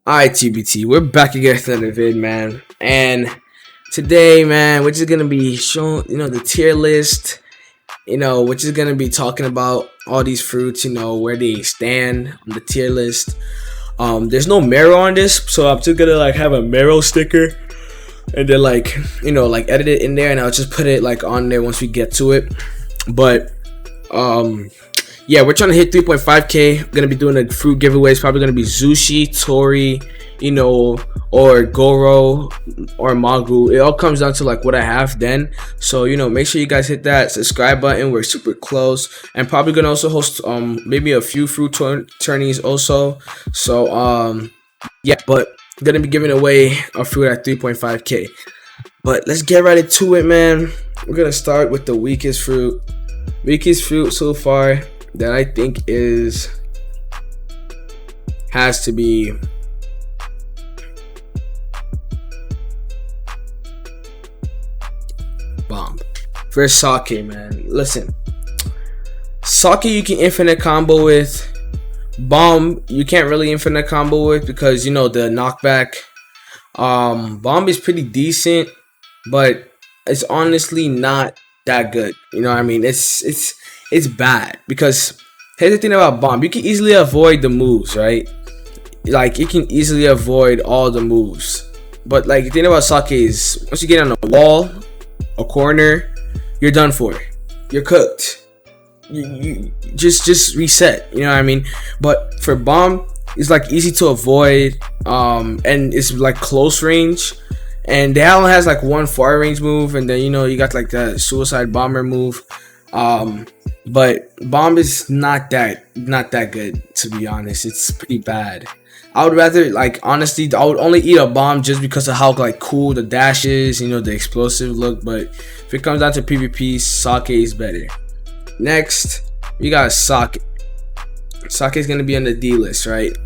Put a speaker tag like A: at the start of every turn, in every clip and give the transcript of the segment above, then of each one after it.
A: Alright, TBT, we're back again with another vid, man. And today, man, we're just gonna be showing, the tier list. We're just gonna be talking about all these fruits, where they stand on the tier list. There's no Mera on this, so I'm just gonna have a Mera sticker and then edit it in there, and I'll just put it on there once we get to it. But yeah, we're trying to hit 3.5k. I'm gonna be doing a fruit giveaway. It's probably gonna be Zushi, Tori, or Goro or Magu. It all comes down to what I have then. So make sure you guys hit that subscribe button. We're super close, and probably gonna also host maybe a few fruit tourneys also. So yeah, but I'm gonna be giving away a fruit at 3.5k. But let's get right into it, man. We're gonna start with the weakest fruit. Weakest fruit so far that I think has to be bomb. First, sake, man. Listen, sake you can infinite combo with. Bomb you can't really infinite combo with because the knockback. Bomb is pretty decent, but it's honestly not that good. It's bad because here's the thing about bomb: you can easily avoid the moves, right? You can easily avoid all the moves, but the thing about sake is once you get on a wall, a corner, you're done for. You're cooked. You just reset. But for bomb, it's easy to avoid, and it's close range. And the only has one far range move, and then you got the suicide bomber move. But bomb is not that good, to be honest. It's pretty bad. I would rather honestly I would only eat a bomb just because of how cool the dash is, the explosive look. But if it comes down to PvP, sake is better. Next we got sake. Sake is gonna be on the D list, right?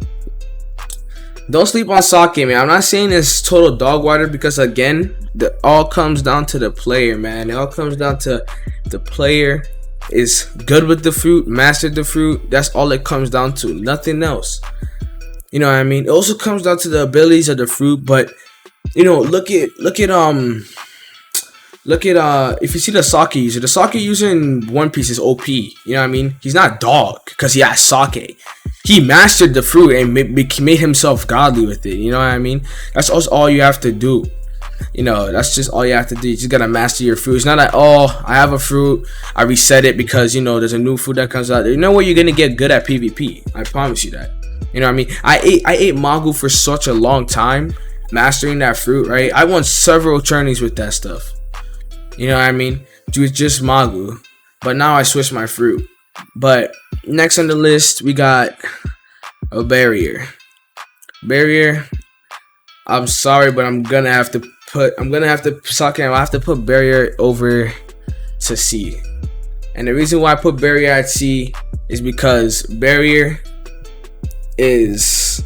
A: Don't sleep on sake, man. I'm not saying it's total dog water because again, it all comes down to the player, man. It all comes down to the player is good with the fruit, mastered the fruit. That's all it comes down to, nothing else. It also comes down to the abilities of the fruit, but look at if you see the sake user in One Piece is OP. He's not dog because he has sake. He mastered the fruit and made himself godly with it. That's also all you have to do. That's just all you have to do. You just gotta master your fruit. It's not I have a fruit, I reset it because there's a new fruit that comes out. What, you're gonna get good at PvP. I promise you that. I ate Magu for such a long time, mastering that fruit, right? I won several tourneys with that stuff. Just Magu. But now I switched my fruit. But next on the list we got a barrier. Barrier. I'm sorry, but I'm gonna have to put barrier over to C. And the reason why I put barrier at C is because barrier is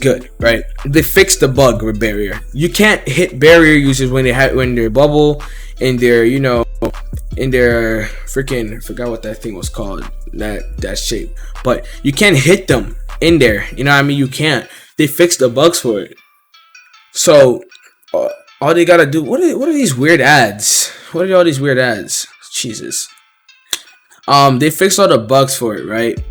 A: good, right? They fixed the bug with barrier. You can't hit barrier users when they're bubble in their in their freaking, I forgot what that thing was called, that shape, but you can't hit them in there. You can't. They fixed the bugs for it. So all they gotta do, what are these weird ads? What are all these weird ads? Jesus. They fixed all the bugs for it, right?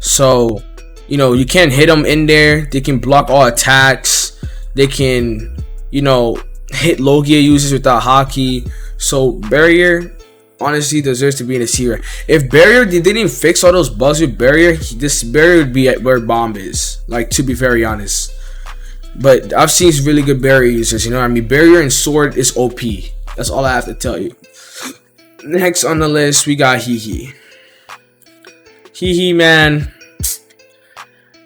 A: So you can't hit them in there. They can block all attacks. They can hit Logia users without hockey. So barrier honestly deserves to be in a C rank. If barrier they didn't fix all those bugs with barrier, this barrier would be at where bomb is, to be very honest. But I've seen really good barrier users. Barrier and sword is OP. That's all I have to tell you. Next on the list we got Hee Hee, man.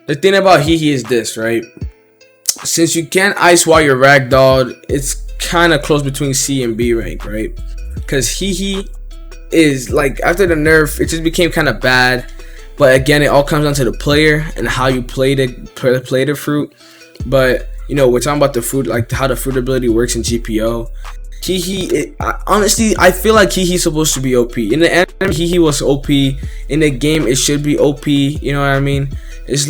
A: The thing about Hee Hee is this, right? Since you can't ice while you're ragdolled, it's kind of close between C and B rank, right? Because Hee Hee is after the nerf, it just became kind of bad. But again, it all comes down to the player and how you play the fruit. But we're talking about the fruit, how the fruit ability works in GPO. Hee Hee, honestly, I feel like Hee Hee's supposed to be OP. In the anime, Hee Hee was OP. In the game, it should be OP. It's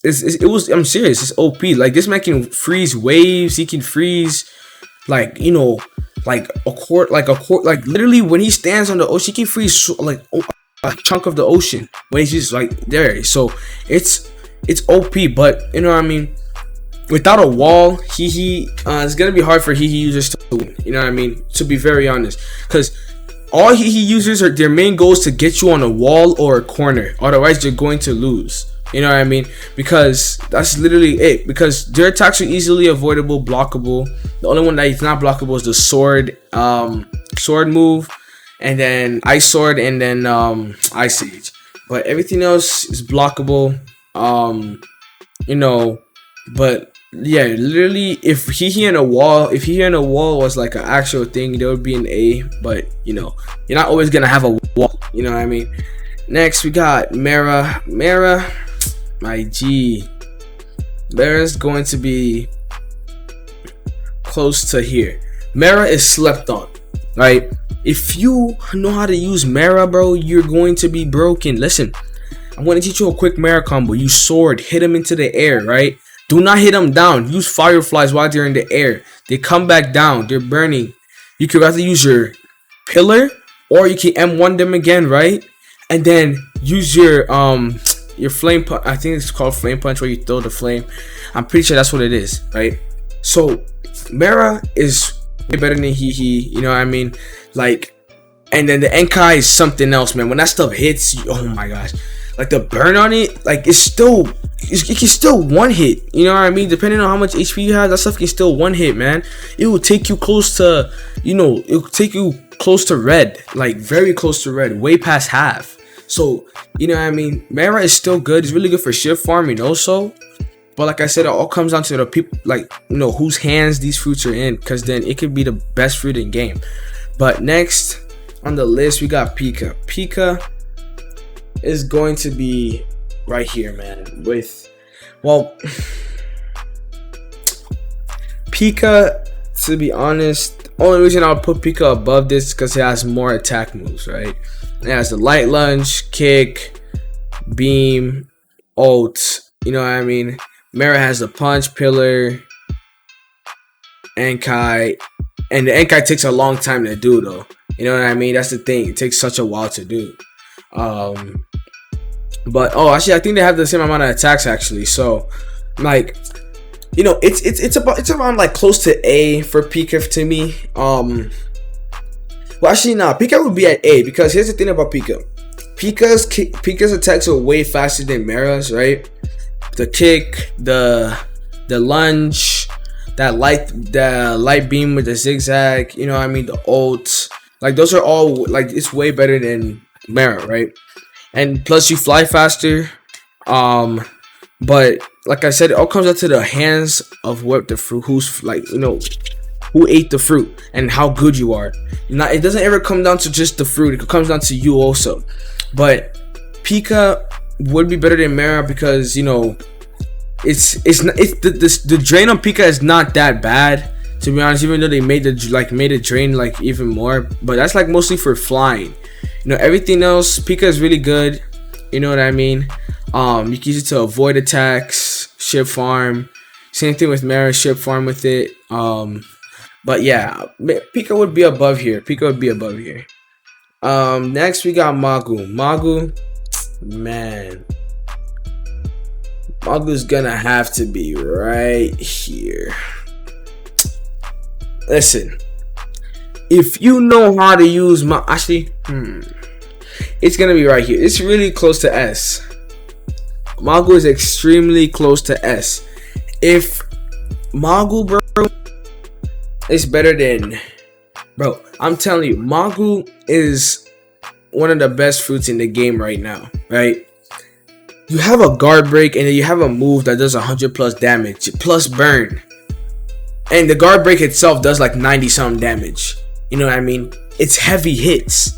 A: it was. I'm serious. It's OP. Like this man can freeze waves. He can freeze, like like like literally when he stands on the ocean, he can freeze like a chunk of the ocean when he's just like there. So it's OP. But you know what I mean. Without a wall, it's gonna be hard for users to win. You know what I mean? To be very honest, because all users are their main goal is to get you on a wall or a corner. Otherwise, you're going to lose. You know what I mean? Because that's literally it. Because their attacks are easily avoidable, blockable. The only one that is not blockable is the sword move, and then ice sword, and then ice age. But everything else is blockable. But yeah, literally, if he in a wall was like an actual thing, there would be an A. But you're not always gonna have a wall. You know what I mean? Next, we got Mera. Mera, my G. Mera's going to be close to here. Mera is slept on, right? If you know how to use Mera, bro, you're going to be broken. Listen, I'm going to teach you a quick Mera combo. You sword, hit him into the air, right? Do not hit them down. Use fireflies while they're in the air. They come back down. They're burning. You could rather use your pillar, or you can M1 them again, right? And then use your flame punch. I think it's called flame punch, where you throw the flame. I'm pretty sure that's what it is, right? So Mera is way better than you know what I mean? Like, and then the Enkai is something else, man. When that stuff hits, oh my gosh. Like the burn on it, like it can still one hit. You know what I mean? Depending on how much HP you have, that stuff can still one hit, man. It will take you close to, it will take you close to red, like very close to red, way past half. So you know what I mean? Mera is still good. It's really good for shift farming also. But like I said, it all comes down to the people, like whose hands these fruits are in, because then it could be the best fruit in game. But next on the list, we got Pika. Pika is going to be right here, man. Pika, to be honest, only reason I would put Pika above this is because it has more attack moves, right? It has the light lunge, kick, beam, ult. You know what I mean? Mera has the punch, pillar, Enkai, and the Enkai takes a long time to do, though. You know what I mean? That's the thing. It takes such a while to do. But actually, I think they have the same amount of attacks actually. So, like, it's around like close to A for Pika to me. Well, actually, nah. Pika would be at A because here's the thing about Pika. Pika's attacks are way faster than Mera's, right? The kick, the lunge, the light beam with the zigzag. You know what I mean? The ult, like those are all like it's way better than Mera, right? And plus you fly faster. But like I said, it all comes down to the hands of what the fruit, who's like, who ate the fruit and how good you are. It doesn't ever come down to just the fruit. It comes down to you also. But Pika would be better than Mera because the drain on Pika is not that bad, to be honest. Even though they made the drain like even more, but that's like mostly for flying. Everything else, Pika is really good. You know what I mean? You can use it to avoid attacks, ship farm. Same thing with Mera, ship farm with it. But yeah, Pika would be above here. Next we got Magu. Man, Magu's gonna have to be right here. Listen, if you know how to use it's gonna be right here. It's really close to S. Magu is extremely close to S. If Magu, bro, is better than, bro, I'm telling you, Magu is one of the best fruits in the game right now, right? You have a guard break and then you have a move that does 100 plus damage plus burn, and the guard break itself does like 90 something damage. You know what I mean? It's heavy hits.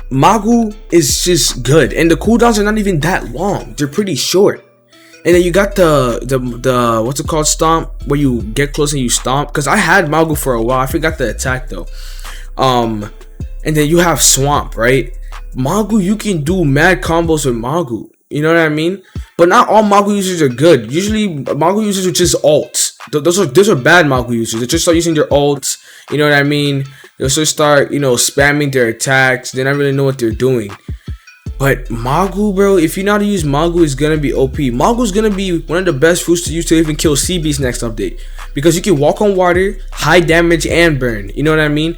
A: Magu is just good, and the cooldowns are not even that long. They're pretty short. And then you got the what's it called, stomp, where you get close and you stomp. Because I had Magu for a while. I forgot the attack though. And then you have swamp, right? Magu, you can do mad combos with Magu. You know what I mean? But not all Magu users are good. Usually Magu users are just alts. Those are bad Magu users. They just start using their alts. You know what I mean? They'll just start, spamming their attacks. They don't really know what they're doing. But Magu, bro, if you know how to use Magu, it's gonna be OP. Magu is gonna be one of the best fruits to use to even kill sea beasts next update, because you can walk on water, high damage, and burn. You know what I mean?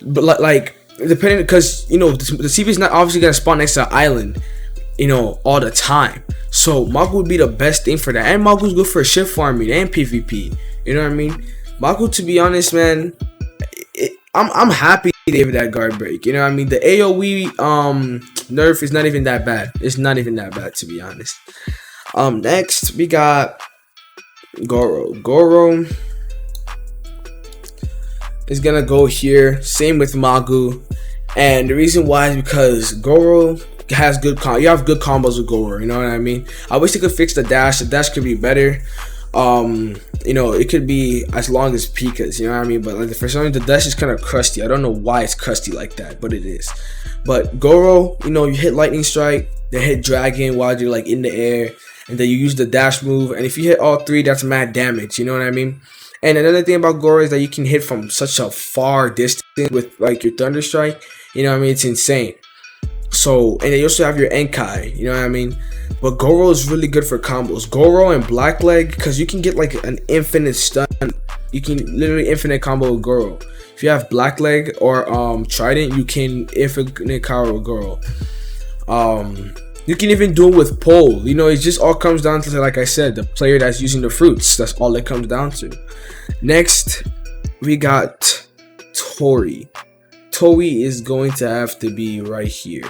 A: But like depending, because the sea beast is not obviously gonna spawn next to an island, all the time. So Magu would be the best thing for that, and Magu is good for ship farming and PvP. You know what I mean? Magu, to be honest, man, I'm happy they gave that guard break. You know what I mean? The AoE nerf is not even that bad. It's not even that bad, to be honest. Next we got Goro. Goro is gonna go here. Same with Magu, and the reason why is because Goro has good you have good combos with Goro. You know what I mean? I wish they could fix the dash. The dash could be better. It could be as long as Pika's, you know what I mean? But like for some reason, the dash is kind of crusty. I don't know why it's crusty like that, but it is. But Goro, you hit lightning strike, then hit dragon while you're like in the air, and then you use the dash move, and if you hit all three, that's mad damage. You know what I mean? And another thing about Goro is that you can hit from such a far distance with like your thunder strike. You know what I mean? It's insane. So, and then you also have your Enkai, you know what I mean? But Goro is really good for combos. Goro and Blackleg, because you can get like an infinite stun. You can literally infinite combo with Goro. If you have Blackleg or Trident, you can infinite combo with Goro. You can even do it with Pole. It just all comes down to, like I said, the player that's using the fruits. That's all it comes down to. Next, we got Tori. Tori is going to have to be right here.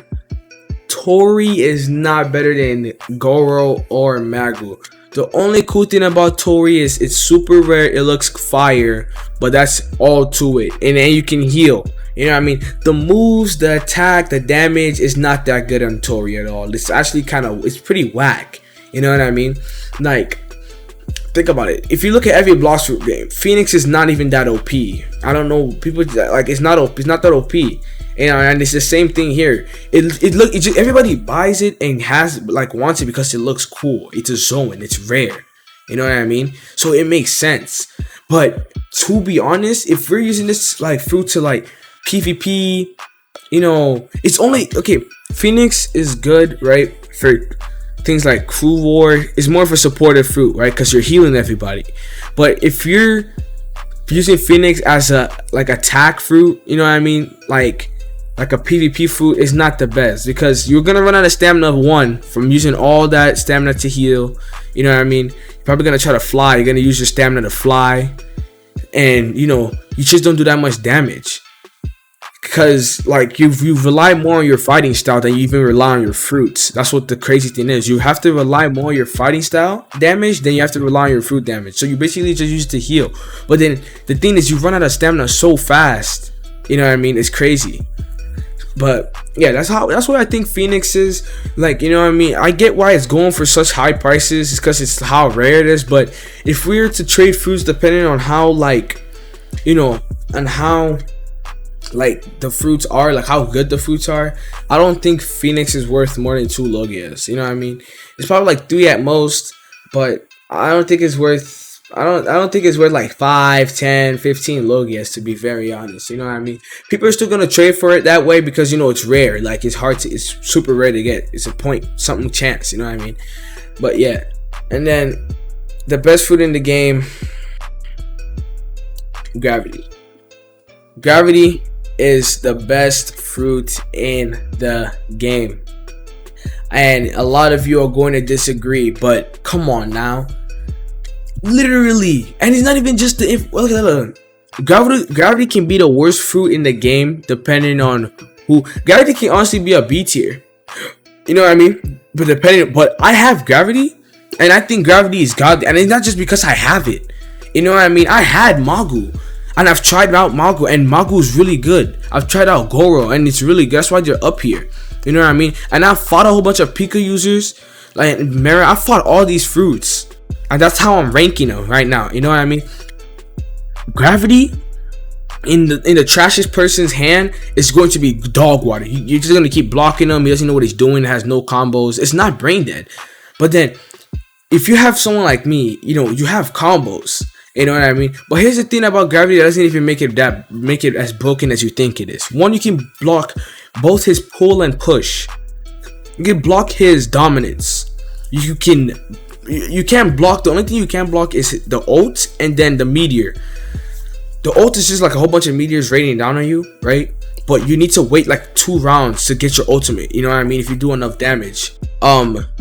A: Tori is not better than Goro or Magu. The only cool thing about Tori is it's super rare, it looks fire, but that's all to it. And then you can heal. You know what I mean? The moves, the attack, the damage is not that good on Tori at all. It's actually it's pretty whack. You know what I mean? Like, think about it. If you look at every Blox Group game, Phoenix is not even that OP. I don't know, people like it's not that OP. And it's the same thing here. Everybody buys it and wants it because it looks cool. It's a zone. It's rare. You know what I mean? So it makes sense. But to be honest, if we're using this like fruit to like PvP, it's only okay. Phoenix is good, right, for things like crew war. Is more of a supportive fruit, right, because you're healing everybody. But if you're using Phoenix as a like attack fruit, you know what I mean, like a PvP fruit, is not the best, because you're gonna run out of stamina from using all that stamina to heal. You know what I mean? You're probably gonna try to fly. You're gonna use your stamina to fly, and you just don't do that much damage, because like you rely more on your fighting style than you even rely on your fruits. That's what the crazy thing is. You have to rely more on your fighting style damage than you have to rely on your fruit damage. So you basically just use it to heal. But then the thing is, you run out of stamina so fast. You know what I mean? It's crazy. But yeah, that's what I think Phoenix is. Like, you know what I mean? I get why it's going for such high prices. It's because it's how rare it is. But if we were to trade fruits depending on how and how like the fruits are, like how good the fruits are, I don't think Phoenix is worth more than 2 Logias. You know what I mean? It's probably like 3 at most, but I don't think it's worth like 5, 10, 15 Logias, to be very honest. You know what I mean? People are still gonna trade for it that way because it's rare. Like it's super rare to get. It's a point something chance. You know what I mean? But yeah, and then the best fruit in the game, Gravity. Gravity is the best fruit in the game, and a lot of you are going to disagree, but come on now. Literally, and it's not even just Gravity can be the worst fruit in the game depending on who. Gravity can honestly be a B tier. You know what I mean? But I have Gravity, and I think Gravity is godly, and it's not just because I have it. You know what I mean? I had Magu, and I've tried out Magu, and Magu is really good. I've tried out Goro, and it's really good. That's why they're up here. You know what I mean? And I've fought a whole bunch of Pika users, like Mera. I fought all these fruits, and that's how I'm ranking them right now. You know what I mean? Gravity in the trashiest person's hand, it's going to be dog water. You're just gonna keep blocking him. He doesn't know what he's doing. Has no combos. It's not brain dead. But then, if you have someone like me, you have combos. You know what I mean? But here's the thing about gravity that doesn't even make it as broken as you think it is. One, you can block both his pull and push. You can block his dominance. You can't block. The only thing you can block is the ult and then the meteor. The ult is just like a whole bunch of meteors raining down on you, right? But you need to wait like 2 rounds to get your ultimate. You know what I mean? If you do enough damage.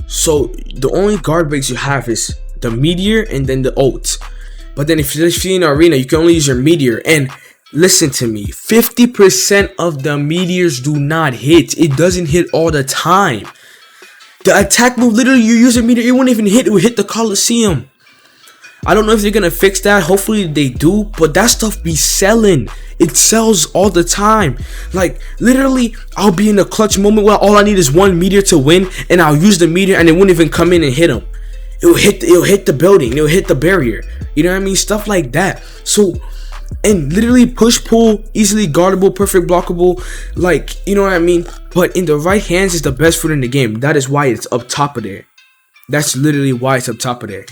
A: So the only guard breaks you have is the meteor and then the ult. But then if you're in an arena, you can only use your meteor. And listen to me, 50% of the meteors do not hit. It doesn't hit all the time. The attack move, literally, you use a meteor, it won't even hit. It will hit the Coliseum. I don't know if they're gonna fix that. Hopefully they do. But that stuff be selling. It sells all the time. Like, literally, I'll be in a clutch moment where all I need is one meteor to win, and I'll use the meteor and it won't even come in and hit him. It'll hit the building. It'll hit the barrier. You know what I mean? Stuff like that. So, and literally push pull, easily guardable, perfect blockable. Like, you know what I mean? But in the right hands is the best fruit in the game. That is why it's up top of there. That's literally why it's up top of there.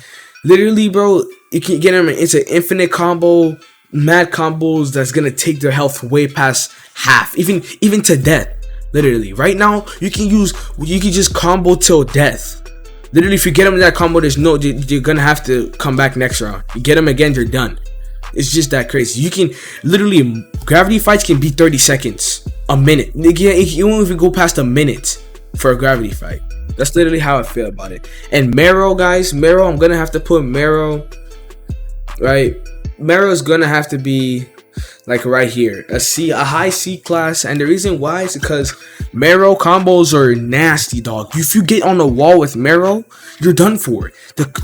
A: Literally, bro, you can get him. It's an infinite combo, mad combos that's gonna take their health way past half, even to death. Literally, right now you can just combo till death. Literally, if you get him in that combo, you're gonna have to come back next round. You get him again, you're done. It's just that crazy. You can literally, gravity fights can be 30 seconds, a minute. You won't even go past a minute for a gravity fight. That's literally how I feel about it. And Mera, guys, Mera, I'm gonna have to put Mera, right? Mera is gonna have to be like right here, a high C class. And the reason why is because Mera combos are nasty, dog. If you get on the wall with Mera, you're done for.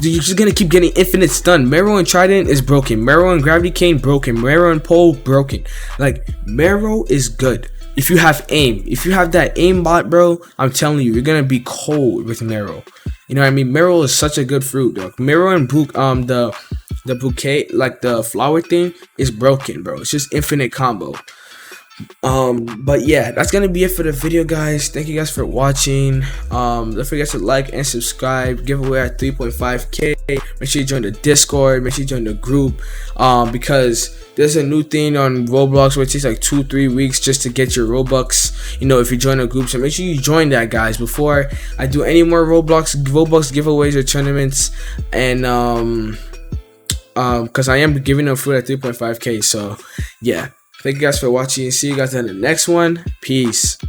A: You're just gonna keep getting infinite stun. Mera and Trident is broken. Mera and Gravity Cane broken. Mera and Pole broken. Like, Mera is good. If you have aim, if you have that aim bot, bro, I'm telling you, you're gonna be cold with Mera. You know what I mean? Mera is such a good fruit, dog. Mera and the bouquet, like the flower thing, is broken, bro. It's just infinite combo. But yeah, that's gonna be it for the video, guys. Thank you guys for watching. Don't forget to like and subscribe. Giveaway at 3.5k. Make sure you join the Discord. Make sure you join the group, because there's a new thing on Roblox where it takes like 2-3 weeks just to get your Robux, if you join a group. So make sure you join that, guys, before I do any more Roblox giveaways or tournaments. And because I am giving them fruit at 3.5k. So yeah, thank you guys for watching. See you guys in the next one. Peace.